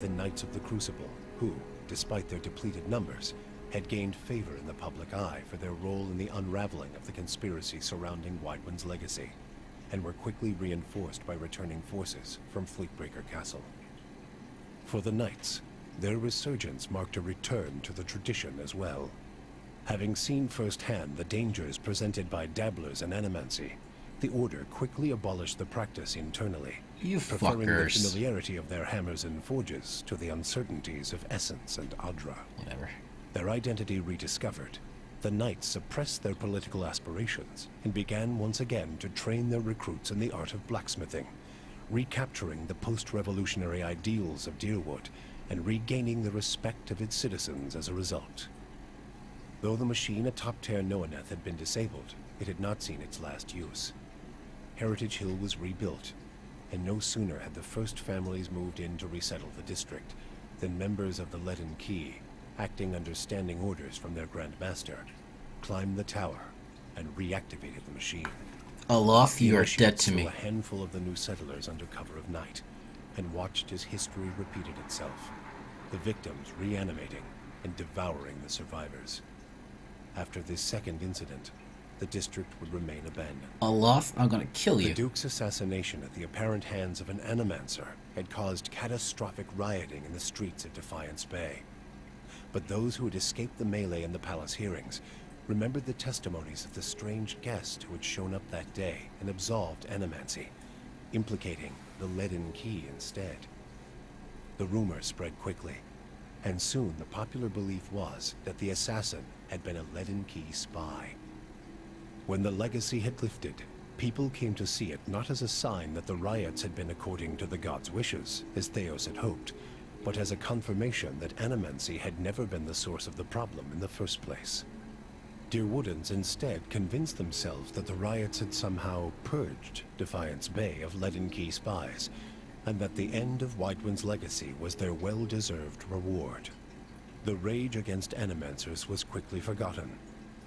the Knights of the Crucible, who, despite their depleted numbers, had gained favor in the public eye for their role in the unraveling of the conspiracy surrounding Wydwin's legacy, and were quickly reinforced by returning forces from Fleetbreaker Castle. For the Knights, their resurgence marked a return to the tradition as well. Having seen firsthand the dangers presented by dabblers in animancy, the Order quickly abolished the practice internally, preferring the familiarity of their hammers and forges to the uncertainties of Essence and Adra. Whatever. Their identity rediscovered, the Knights suppressed their political aspirations and began once again to train their recruits in the art of blacksmithing, recapturing the post-revolutionary ideals of Dyrwood and regaining the respect of its citizens as a result. Though the machine atop Ter Noaneth had been disabled, it had not seen its last use. Heritage Hill was rebuilt, and no sooner had the first families moved in to resettle the district than members of the Leaden Key, acting under standing orders from their Grand Master, climbed the tower and reactivated the machine. Alof, you are dead to me. A handful of the new settlers under cover of night, and watched as history repeated itself, the victims reanimating and devouring the survivors. After this second incident, the district would remain abandoned. Alof, I'm gonna kill you. The Duke's assassination at the apparent hands of an animancer had caused catastrophic rioting in the streets of Defiance Bay. But those who had escaped the melee in the palace hearings remembered the testimonies of the strange guest who had shown up that day and absolved animancy, implicating the Leaden Key instead. The rumor spread quickly, and soon the popular belief was that the assassin had been a Leaden Key spy. When the legacy had lifted, people came to see it not as a sign that the riots had been according to the gods' wishes, as Theos had hoped, but as a confirmation that animancy had never been the source of the problem in the first place. Dyrwoodans instead convinced themselves that the riots had somehow purged Defiance Bay of Leaden Key spies, and that the end of Wydwin's legacy was their well-deserved reward. The rage against animancers was quickly forgotten,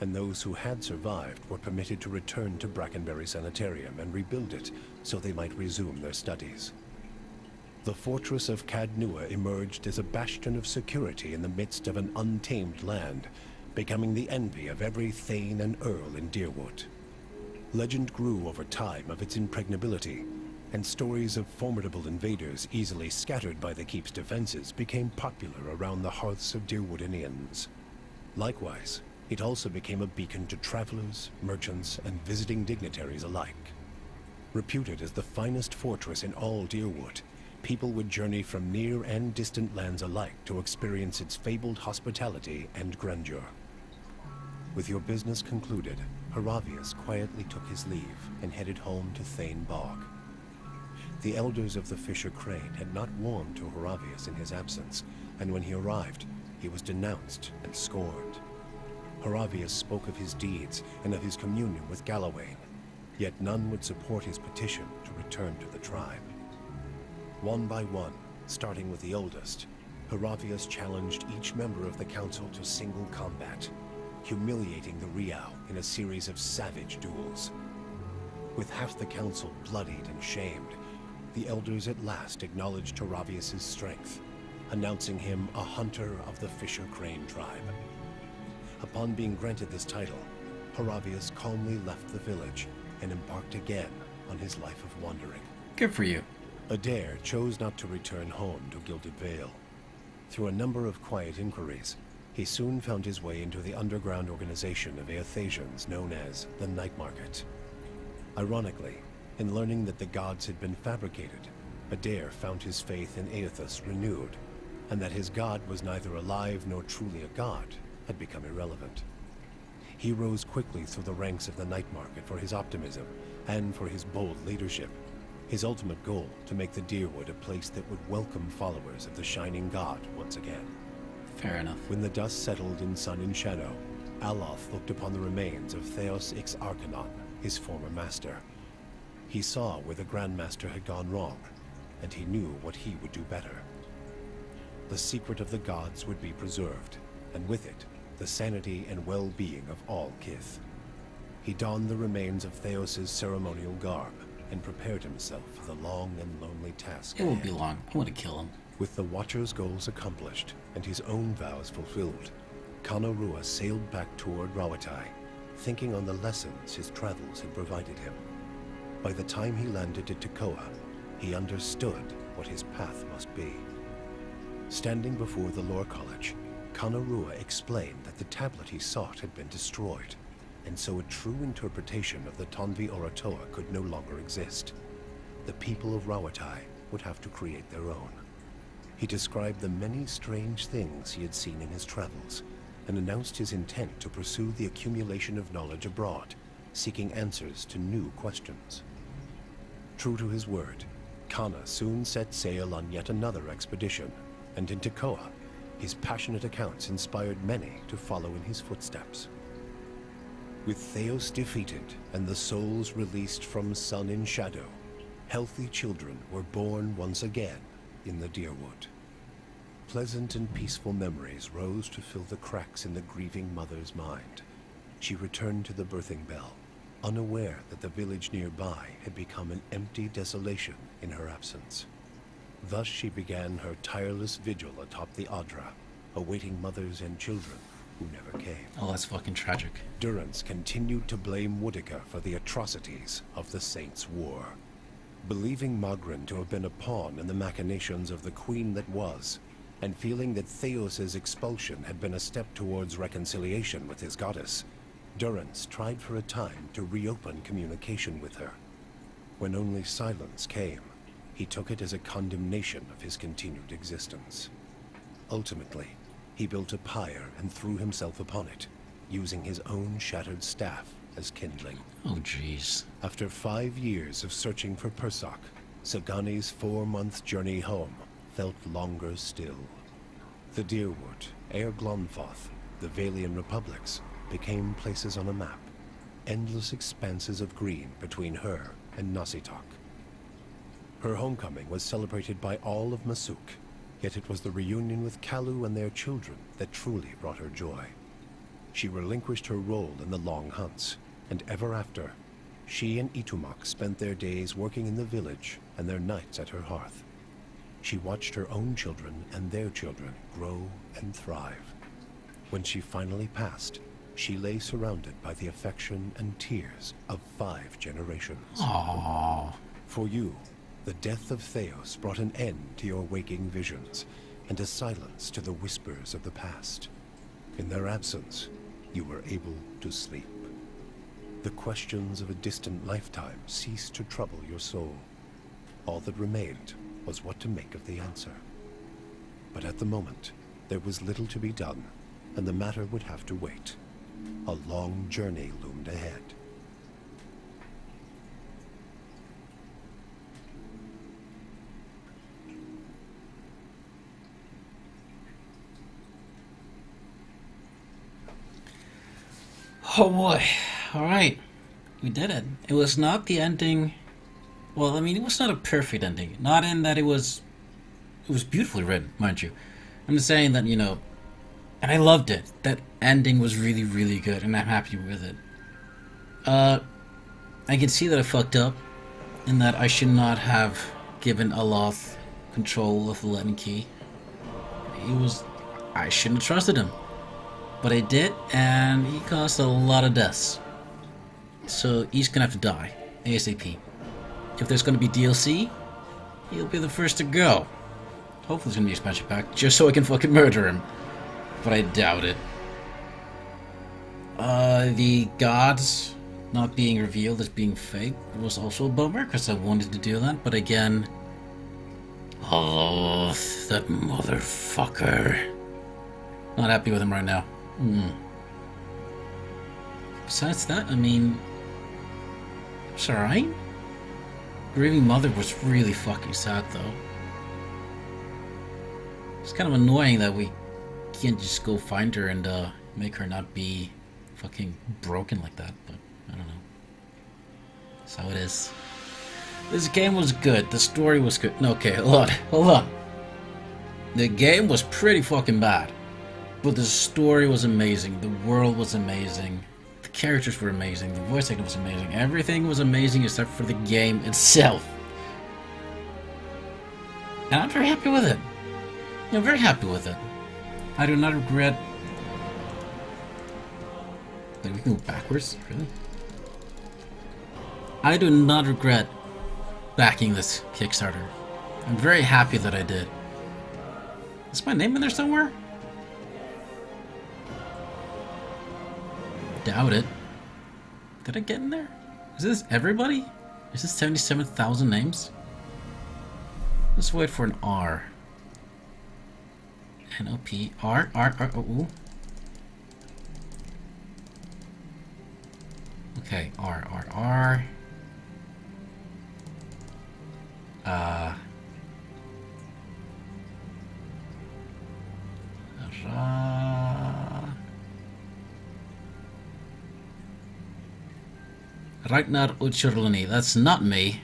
and those who had survived were permitted to return to Brackenbury Sanitarium and rebuild it so they might resume their studies. The fortress of Cadnua emerged as a bastion of security in the midst of an untamed land, becoming the envy of every thane and earl in Dyrwood. Legend grew over time of its impregnability, and stories of formidable invaders easily scattered by the keep's defenses became popular around the hearths of Dyrwoodinians. Likewise, it also became a beacon to travelers, merchants, and visiting dignitaries alike. Reputed as the finest fortress in all Dyrwood, people would journey from near and distant lands alike to experience its fabled hospitality and grandeur. With your business concluded, Haravius quietly took his leave and headed home to Thane Bog. The elders of the Fisher Crane had not warmed to Haravius in his absence, and when he arrived, he was denounced and scorned. Haravius spoke of his deeds and of his communion with Galawain, yet none would support his petition to return to the tribe. One by one, starting with the oldest, Haravius challenged each member of the council to single combat, humiliating the Riau in a series of savage duels. With half the council bloodied and shamed, the elders at last acknowledged Haravius' strength, announcing him a hunter of the Fisher Crane tribe. Upon being granted this title, Haravius calmly left the village and embarked again on his life of wandering. Good for you. Adair chose not to return home to Gilded Vale. Through a number of quiet inquiries, he soon found his way into the underground organization of Aethasians known as the Night Market. Ironically, in learning that the gods had been fabricated, Adair found his faith in Aethus renewed, and that his god was neither alive nor truly a god had become irrelevant. He rose quickly through the ranks of the Night Market for his optimism and for his bold leadership, his ultimate goal to make the Dyrwood a place that would welcome followers of the Shining God once again. Fair enough. When the dust settled in Sun and Shadow, Aloth looked upon the remains of Theos Ix Arcanon, his former master. He saw where the Grand Master had gone wrong, and he knew what he would do better. The secret of the gods would be preserved, and with it, the sanity and well-being of all Kith. He donned the remains of Theos' ceremonial garb, and prepared himself for the long and lonely task It won't be long. I want to kill him. With the Watcher's goals accomplished and his own vows fulfilled, Kana Rua sailed back toward Rawatai, thinking on the lessons his travels had provided him. By the time he landed at Tekoa, he understood what his path must be. Standing before the Lore College, Kana Rua explained that the tablet he sought had been destroyed, and so a true interpretation of the Tonvi Oratoa could no longer exist. The people of Rawatai would have to create their own. He described the many strange things he had seen in his travels, and announced his intent to pursue the accumulation of knowledge abroad, seeking answers to new questions. True to his word, Kana soon set sail on yet another expedition, and in Tekoa, his passionate accounts inspired many to follow in his footsteps. With Theos defeated and the souls released from Sun in Shadow, healthy children were born once again in the Dyrwood. Pleasant and peaceful memories rose to fill the cracks in the grieving mother's mind. She returned to the birthing bell, unaware that the village nearby had become an empty desolation in her absence. Thus she began her tireless vigil atop the Adra, awaiting mothers and children who never came. Oh, that's fucking tragic. Durrance continued to blame Woodica for the atrocities of the Saints' War. Believing Magrin to have been a pawn in the machinations of the Queen that was, and feeling that Theos's expulsion had been a step towards reconciliation with his goddess, Durrance tried for a time to reopen communication with her. When only silence came, he took it as a condemnation of his continued existence. Ultimately, he built a pyre and threw himself upon it, using his own shattered staff as kindling. Oh, jeez. After 5 years of searching for Persak, Sagani's 4-month journey home felt longer still. The Dyrwood, Air Glonfoth, the Valian Republics became places on a map, endless expanses of green between her and Nasitok. Her homecoming was celebrated by all of Masuk, yet it was the reunion with Kalu and their children that truly brought her joy. She relinquished her role in the long hunts, and ever after, she and Itumak spent their days working in the village and their nights at her hearth. She watched her own children and their children grow and thrive. When she finally passed, she lay surrounded by the affection and tears of 5 generations. Aww. For you, the death of Theos brought an end to your waking visions, and a silence to the whispers of the past. In their absence, you were able to sleep. The questions of a distant lifetime ceased to trouble your soul. All that remained was what to make of the answer. But at the moment, there was little to be done, and the matter would have to wait. A long journey loomed ahead. Oh boy. Alright. We did it. It was not the ending. Well, I mean, it was not a perfect ending. Not in that it was beautifully written, mind you. I'm just saying that, and I loved it. That ending was really, really good, and I'm happy with it. I can see that I fucked up, in that I should not have given Aloth control of the Latin Key. I shouldn't have trusted him. But I did, and he caused a lot of deaths. So he's gonna have to die, ASAP. If there's gonna be DLC, he'll be the first to go. Hopefully there's gonna be an expansion pack, just so I can fucking murder him. But I doubt it. The gods not being revealed as being fake was also a bummer, because I wanted to do that, but again... Oh, that motherfucker. Not happy with him right now. Besides that, I mean... It's alright. Grieving Mother was really fucking sad, though. It's kind of annoying that we can't just go find her and make her not be fucking broken like that, but I don't know. That's how it is. This game was good. The story was good. No, okay, hold on. The game was pretty fucking bad. But the story was amazing. The world was amazing. The characters were amazing. The voice acting was amazing. Everything was amazing except for the game itself. And I'm very happy with it. I'm very happy with it. I do not regret... Wait, we can go backwards? Really? I do not regret backing this Kickstarter. I'm very happy that I did. Is my name in there somewhere? Doubt it. Did I get in there? Is this everybody? Is this 77,000 names? Let's wait for an R. N-O-P. R. O. Okay, R. Ragnar Uchurluni. That's not me.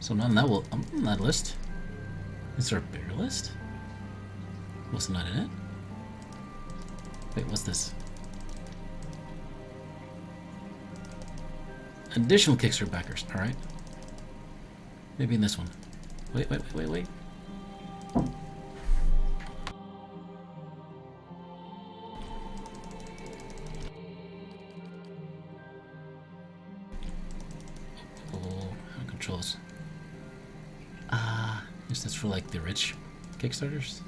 So I'm on that list. Is there a bigger list? Was not in it? Wait, what's this? Additional Kickstarter backers. Alright. Maybe in this one. Wait. Controls. Is this for like the rich Kickstarters?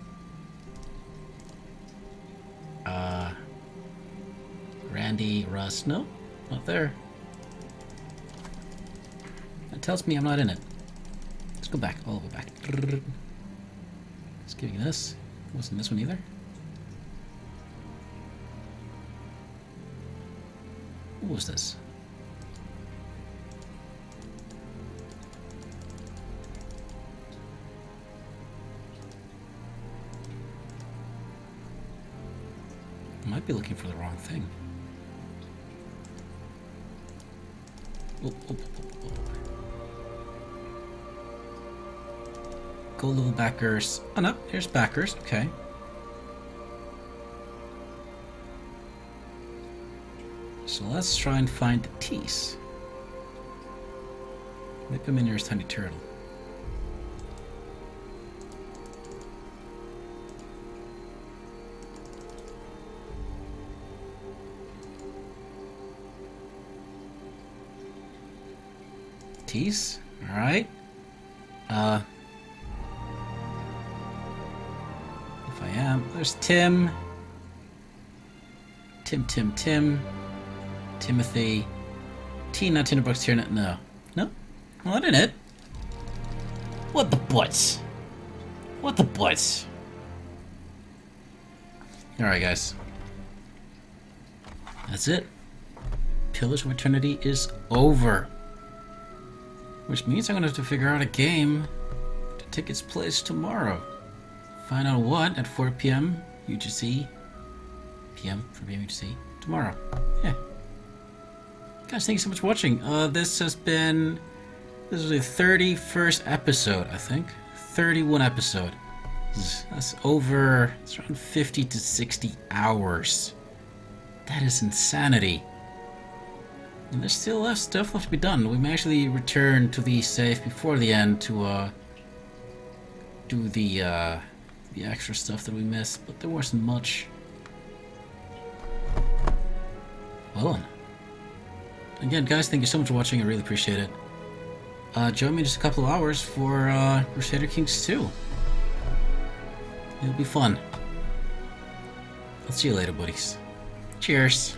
Randy, Russ, no, not there. That tells me I'm not in it. Let's go back, all the way back. Let's give you this. Wasn't this one either? What was this? I might be looking for the wrong thing. Oh. Go little backers. Oh no, here's backers. Okay. So let's try and find the T's. Maybe I'm in here as Tiny Turtle. T's? Alright. If I am, there's Tim. Timothy. Tina, Tinderbox, Tierna. No. Not in it. What the butts? Alright, guys. That's it. Pillars of Eternity is over. Which means I'm gonna have to figure out a game to take its place tomorrow. Find out what at 4 p.m. UTC. 4 p.m. UTC tomorrow. Yeah. Guys, thank you so much for watching. This is the 31st episode, I think. 31 episode. That's over. It's around 50 to 60 hours. That is insanity. And there's still stuff left to be done. We may actually return to the safe before the end to do the extra stuff that we missed, but there wasn't much. Well then. Again, guys, thank you so much for watching. I really appreciate it. Join me in just a couple of hours for Crusader Kings 2. It'll be fun. I'll see you later, buddies. Cheers.